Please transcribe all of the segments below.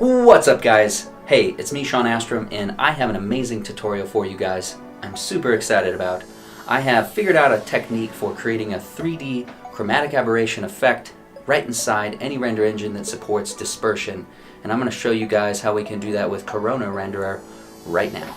What's up, guys? Hey, it's me, Shawn Astrom, and I have an amazing tutorial for you guys I'm super excited about. I have figured out a technique for creating a 3D chromatic aberration effect right inside any render engine that supports dispersion, and I'm going to show you guys how we can do that with Corona Renderer right now.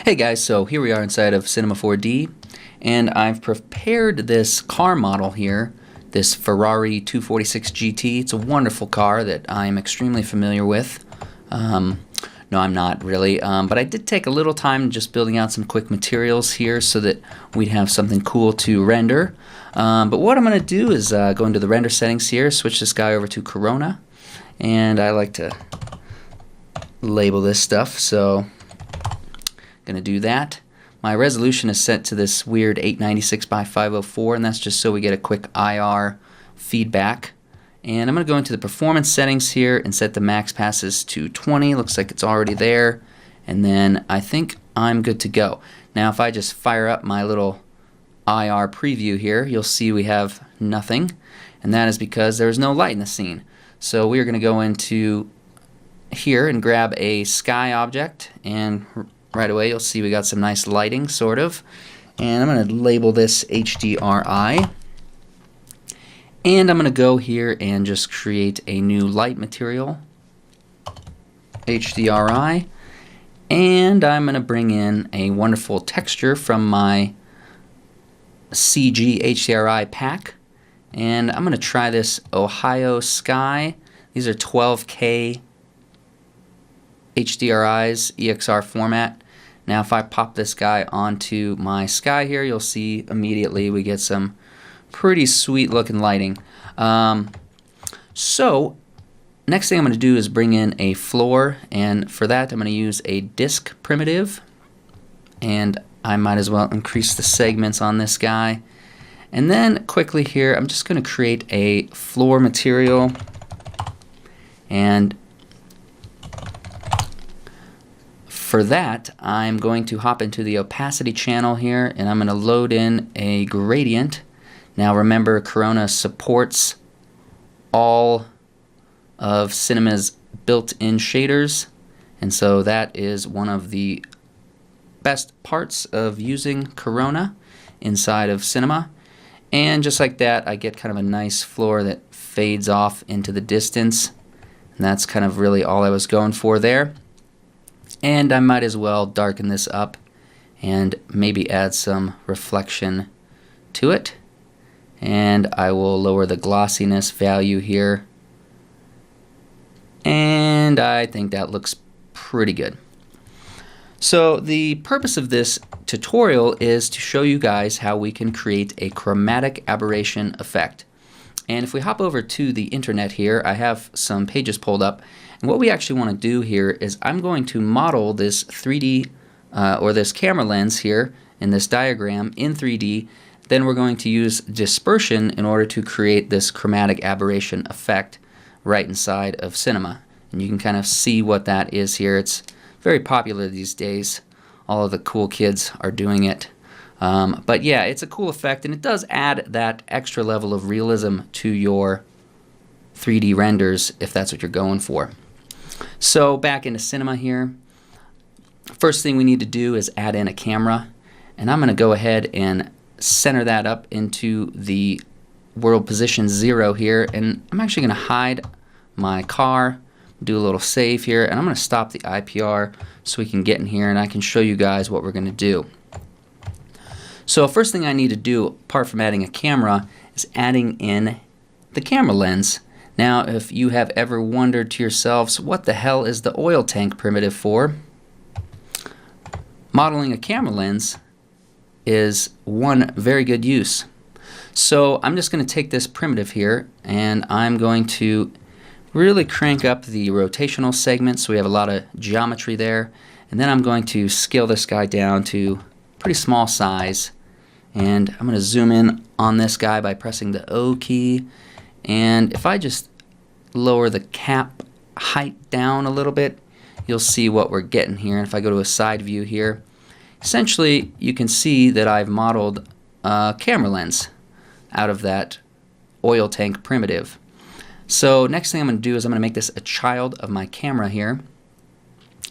Hey guys, so here we are inside of Cinema 4D, and I've prepared this car model here, this Ferrari 246 GT. It's a wonderful car that I'm extremely familiar with. No, I'm not really, but I did take a little time just building out some quick materials here so that we'd have something cool to render. But what I'm going to do is go into the render settings here, switch this guy over to Corona, and I like to label this stuff, so gonna do that. My resolution is set to this weird 896 by 504, and that's just so we get a quick IR feedback. And I'm gonna go into the performance settings here and set the max passes to 20. Looks like it's already there, and then I think I'm good to go. Now if I just fire up my little IR preview here, you'll see we have nothing, and that is because there's no light in the scene. So we are gonna go into here and grab a sky object, and right away you'll see we got some nice lighting, sort of. And I'm going to label this HDRI. And I'm going to go here and just create a new light material, HDRI. And I'm going to bring in a wonderful texture from my CG HDRI pack. And I'm going to try this Ohio Sky. These are 12K HDRIs, EXR format. Now if I pop this guy onto my sky here, you'll see immediately we get some pretty sweet looking lighting. So next thing I'm going to do is bring in a floor, and for that I'm going to use a disk primitive, and I might as well increase the segments on this guy. And then quickly here I'm just going to create a floor material, and for that, I'm going to hop into the opacity channel here, and I'm going to load in a gradient. Now remember, Corona supports all of Cinema's built-in shaders, and so that is one of the best parts of using Corona inside of Cinema. And just like that, I get kind of a nice floor that fades off into the distance, and that's kind of really all I was going for there. And I might as well darken this up and maybe add some reflection to it. And I will lower the glossiness value here. And I think that looks pretty good. So the purpose of this tutorial is to show you guys how we can create a chromatic aberration effect. And if we hop over to the internet here, I have some pages pulled up. And what we actually want to do here is I'm going to model this 3D or this camera lens here in this diagram in 3D. Then we're going to use dispersion in order to create this chromatic aberration effect right inside of Cinema. And you can kind of see what that is here. It's very popular these days. All of the cool kids are doing it. But yeah, it's a cool effect, and it does add that extra level of realism to your 3D renders if that's what you're going for. So back into Cinema here. First thing we need to do is add in a camera, and I'm going to go ahead and center that up into the world position 0 here, and I'm actually going to hide my car, do a little save here, and I'm going to stop the IPR so we can get in here and I can show you guys what we're going to do. So first thing I need to do, apart from adding a camera, is adding in the camera lens. Now if you have ever wondered to yourselves, what the hell is the oil tank primitive for? Modeling a camera lens is one very good use. So I'm just going to take this primitive here, and I'm going to really crank up the rotational segment so we have a lot of geometry there. And then I'm going to scale this guy down to pretty small size. And I'm going to zoom in on this guy by pressing the O key. And if I just lower the cap height down a little bit, you'll see what we're getting here. And if I go to a side view here, essentially you can see that I've modeled a camera lens out of that oil tank primitive. So next thing I'm going to do is I'm going to make this a child of my camera here.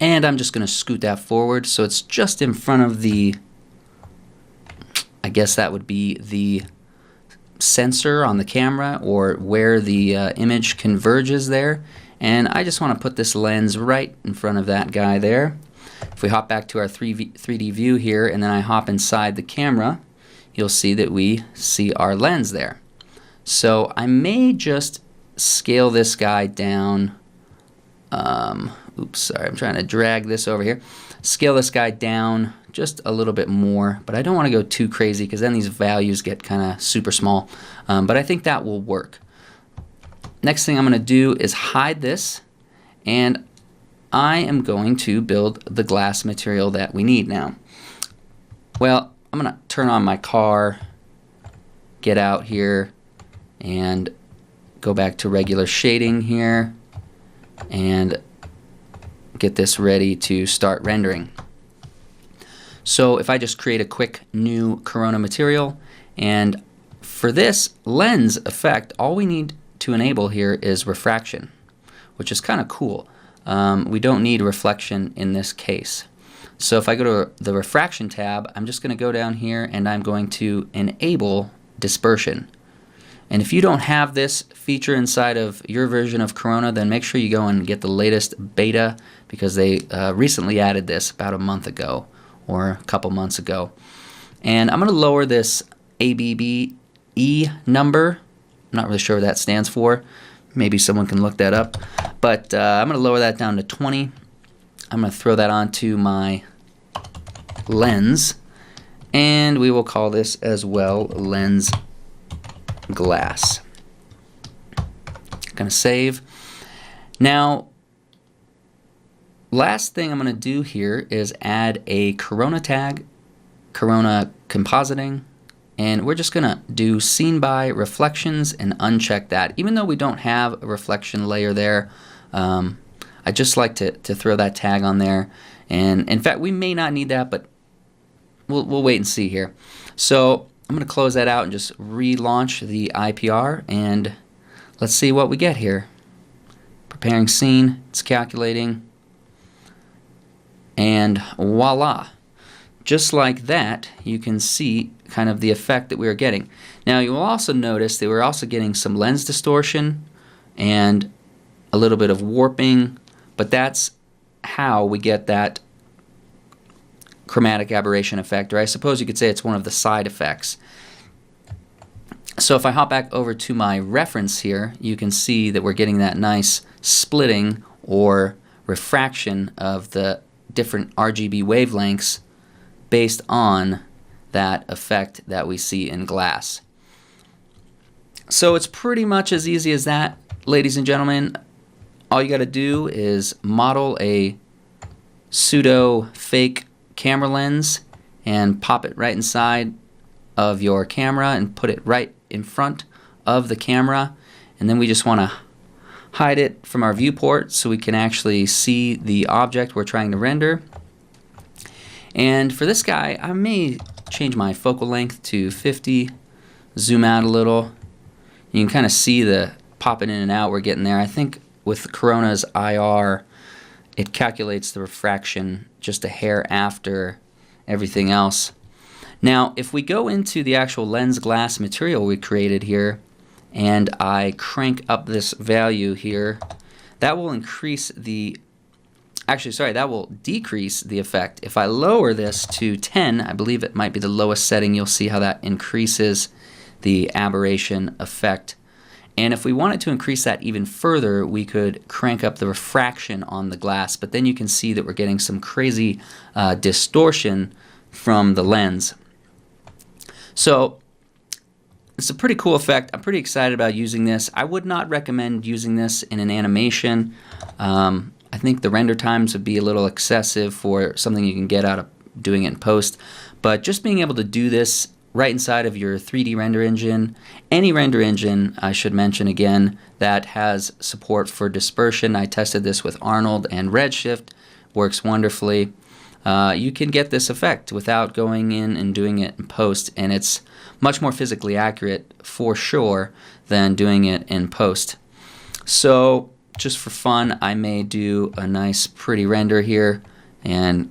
And I'm just going to scoot that forward so it's just in front of the, I guess that would be the sensor on the camera, or where the image converges there. And I just want to put this lens right in front of that guy there. If we hop back to our 3D view here and then I hop inside the camera, you'll see that we see our lens there. So I may just scale this guy down. Oops, sorry, I'm trying to drag this over here. Scale this guy down just a little bit more, but I don't want to go too crazy because then these values get kind of super small. But I think that will work. Next thing I'm going to do is hide this, and I am going to build the glass material that we need now. Well, I'm going to turn on my car, get out here, and go back to regular shading here, and get this ready to start rendering. So if I just create a quick new Corona material, and for this lens effect, all we need to enable here is refraction, which is kind of cool. We don't need reflection in this case. So if I go to the refraction tab, I'm just going to go down here and I'm going to enable dispersion. And if you don't have this feature inside of your version of Corona, then make sure you go and get the latest beta, because they recently added this about a month ago or a couple months ago. And I'm going to lower this ABBE number. I'm not really sure what that stands for. Maybe someone can look that up. But I'm going to lower that down to 20. I'm going to throw that onto my lens. And we will call this as well lens glass. Going to save. Now, last thing I'm going to do here is add a Corona tag, Corona compositing, and we're just going to do scene by reflections and uncheck that. Even though we don't have a reflection layer there, I just like to throw that tag on there. And in fact, we may not need that, but we'll wait and see here. So I'm going to close that out and just relaunch the IPR, and let's see what we get here. Preparing scene, it's calculating, and voila. Just like that, you can see kind of the effect that we are getting. Now you will also notice that we're also getting some lens distortion and a little bit of warping, but that's how we get that chromatic aberration effect, or I suppose you could say it's one of the side effects. So if I hop back over to my reference here, you can see that we're getting that nice splitting or refraction of the different RGB wavelengths based on that effect that we see in glass. So it's pretty much as easy as that, ladies and gentlemen. All you got to do is model a pseudo fake camera lens and pop it right inside of your camera and put it right in front of the camera, and then we just want to hide it from our viewport so we can actually see the object we're trying to render. And for this guy, I may change my focal length to 50, zoom out a little. You can kind of see the popping in and out we're getting there. I think with Corona's IR, it calculates the refraction just a hair after everything else. Now, if we go into the actual lens glass material we created here, and I crank up this value here, that will increase the, actually, sorry, that will decrease the effect. If I lower this to 10, I believe it might be the lowest setting, you'll see how that increases the aberration effect. And if we wanted to increase that even further, we could crank up the refraction on the glass, but then you can see that we're getting some crazy distortion from the lens. So it's a pretty cool effect. I'm pretty excited about using this. I would not recommend using this in an animation. I think the render times would be a little excessive for something you can get out of doing it in post. But just being able to do this right inside of your 3D render engine. Any render engine, I should mention again, that has support for dispersion. I tested this with Arnold and Redshift. Works wonderfully. You can get this effect without going in and doing it in post, and it's much more physically accurate for sure than doing it in post. So just for fun, I may do a nice pretty render here and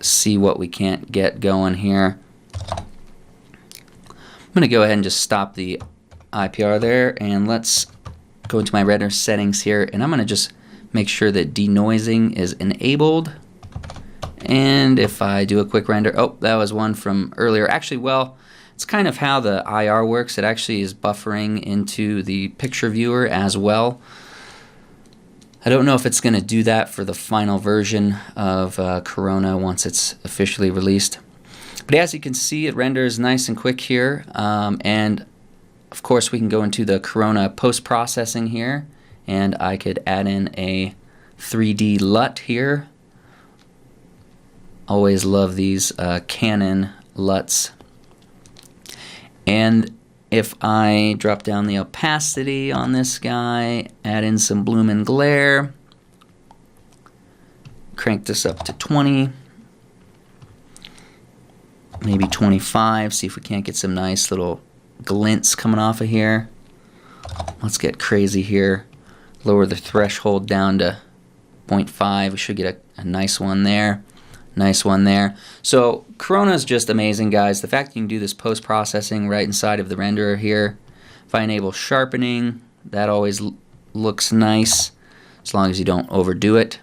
see what we can't get going here. I'm going to go ahead and just stop the IPR there, and let's go into my render settings here, and I'm going to just make sure that denoising is enabled. And if I do a quick render, oh, that was one from earlier. Actually, well, it's kind of how the IR works. It actually is buffering into the picture viewer as well. I don't know if it's going to do that for the final version of Corona once it's officially released. But as you can see, it renders nice and quick here. And of course, we can go into the Corona post-processing here, and I could add in a 3D LUT here. Always love these Canon LUTs. And if I drop down the opacity on this guy, add in some bloom and glare, crank this up to 20, maybe 25, see if we can't get some nice little glints coming off of here. Let's get crazy here. Lower the threshold down to 0.5. We should get a nice one there. Nice one there. So Corona is just amazing, guys. The fact that you can do this post-processing right inside of the renderer here. If I enable sharpening, that always looks nice as long as you don't overdo it.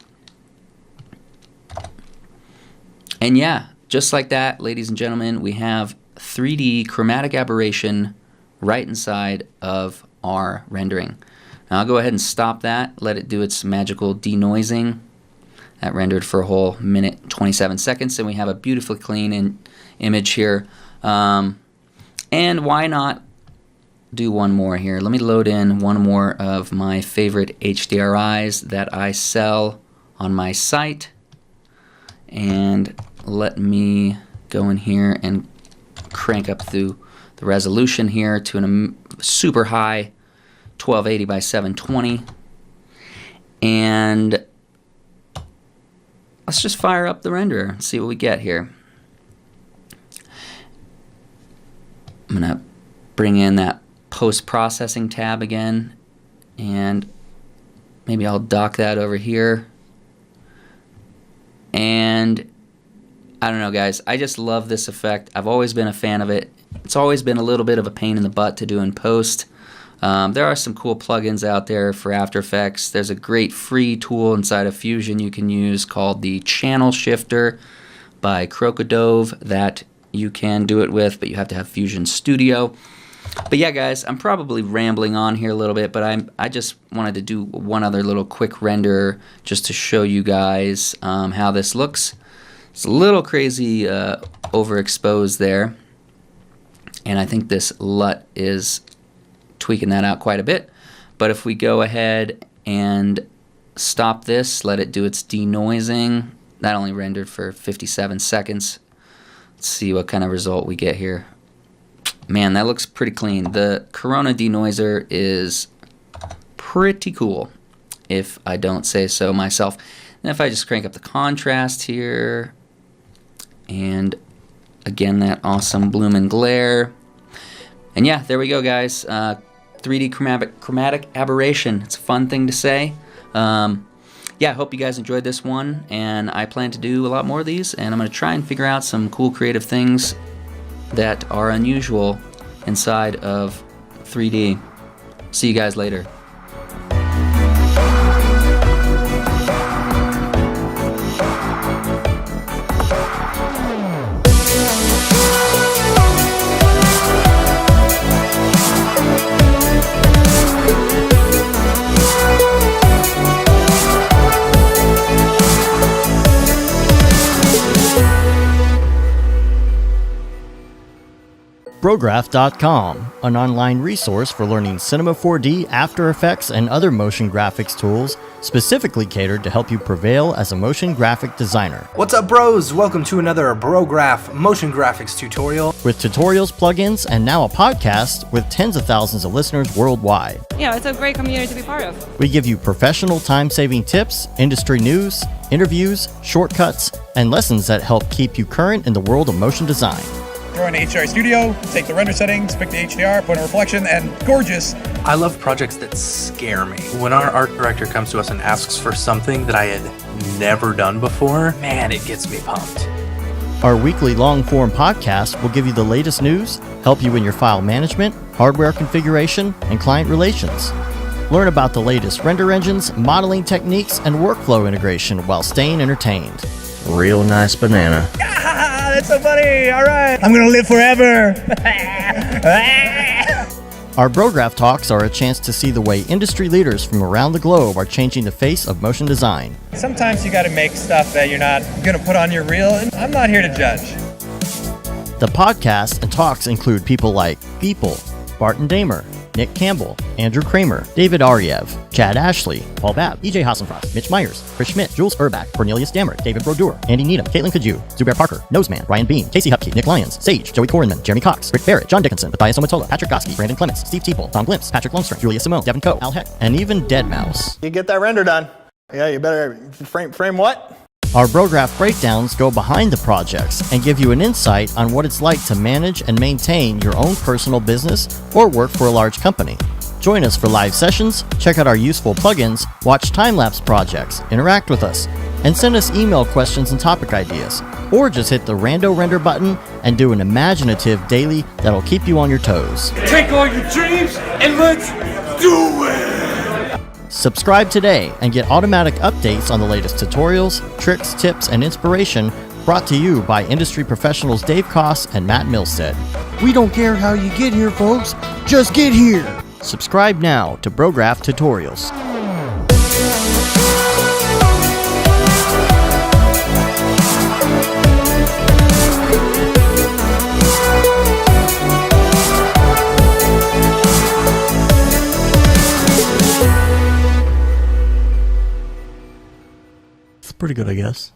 And yeah, just like that, ladies and gentlemen, we have 3D chromatic aberration right inside of our rendering. Now I'll go ahead and stop that, let it do its magical denoising. That rendered for a whole minute 27 seconds, and we have a beautifully clean image here. And why not do one more here? Let me load in one more of my favorite HDRIs that I sell on my site. And let me go in here and crank up through the resolution here to a super high 1280 by 720. And let's just fire up the renderer and see what we get here. I'm going to bring in that post-processing tab again, and maybe I'll dock that over here. And I don't know, guys, I just love this effect. I've always been a fan of it. It's always been a little bit of a pain in the butt to do in post. There are some cool plugins out there for After Effects. There's a great free tool inside of Fusion you can use called the Channel Shifter by Crocodove that you can do it with, but you have to have Fusion Studio. But yeah, guys, I'm probably rambling on here a little bit, but I just wanted to do one other little quick render just to show you guys how this looks. It's a little crazy overexposed there, and I think this LUT is tweaking that out quite a bit. But if we go ahead and stop this, let it do its denoising, that only rendered for 57 seconds. Let's see what kind of result we get here. Man, that looks pretty clean. The Corona denoiser is pretty cool, if I don't say so myself. And if I just crank up the contrast here, and again that awesome bloom and glare, and yeah, there we go, guys. 3D chromatic aberration. It's a fun thing to say. Yeah, I hope you guys enjoyed this one, and I plan to do a lot more of these, and I'm going to try and figure out some cool creative things that are unusual inside of 3D. See you guys later. Brograph.com, an online resource for learning Cinema 4D, After Effects, and other motion graphics tools specifically catered to help you prevail as a motion graphic designer. What's up, bros? Welcome to another Brograph motion graphics tutorial. With tutorials, plugins, and now a podcast with tens of thousands of listeners worldwide. Yeah, it's a great community to be part of. We give you professional time-saving tips, industry news, interviews, shortcuts, and lessons that help keep you current in the world of motion design. Throw in HDR Studio, take the render settings, pick the HDR, put in a reflection, and gorgeous. I love projects that scare me. When our art director comes to us and asks for something that I had never done before, man, it gets me pumped. Our weekly long-form podcast will give you the latest news, help you in your file management, hardware configuration, and client relations. Learn about the latest render engines, modeling techniques, and workflow integration while staying entertained. Real nice banana. Ah, that's so funny. All right. I'm going to live forever. Our Brograph Talks are a chance to see the way industry leaders from around the globe are changing the face of motion design. Sometimes you got to make stuff that you're not going to put on your reel, and I'm not here to judge. The podcasts and talks include people like Beeple, Barton Damer, Nick Campbell, Andrew Kramer, David Ariev, Chad Ashley, Paul Babb, EJ Hassenfrost, Mitch Myers, Chris Schmidt, Jules Urbach, Cornelius Dammert, David Brodeur, Andy Needham, Caitlin Kaju, Zubair Parker, Noseman, Ryan Bean, Casey Hupke, Nick Lyons, Sage, Joey Korenman, Jeremy Cox, Rick Barrett, John Dickinson, Matthias Omatola, Patrick Goski, Brandon Clements, Steve Teeple, Tom Glimpse, Patrick Longstrom, Julia Simone, Devin Coe, Al Heck, and even Deadmau5. You get that render done. Yeah, you better frame what? Our Brograph breakdowns go behind the projects and give you an insight on what it's like to manage and maintain your own personal business or work for a large company. Join us for live sessions, check out our useful plugins, watch time-lapse projects, interact with us, and send us email questions and topic ideas. Or just hit the Rando Render button and do an imaginative daily that'll keep you on your toes. Take all your dreams and let's do it! Subscribe today and get automatic updates on the latest tutorials, tricks, tips, and inspiration brought to you by industry professionals Dave Koss and Matt Milstead. We don't care how you get here, folks. Just get here. Subscribe now to Brograph Tutorials. It's pretty good, I guess.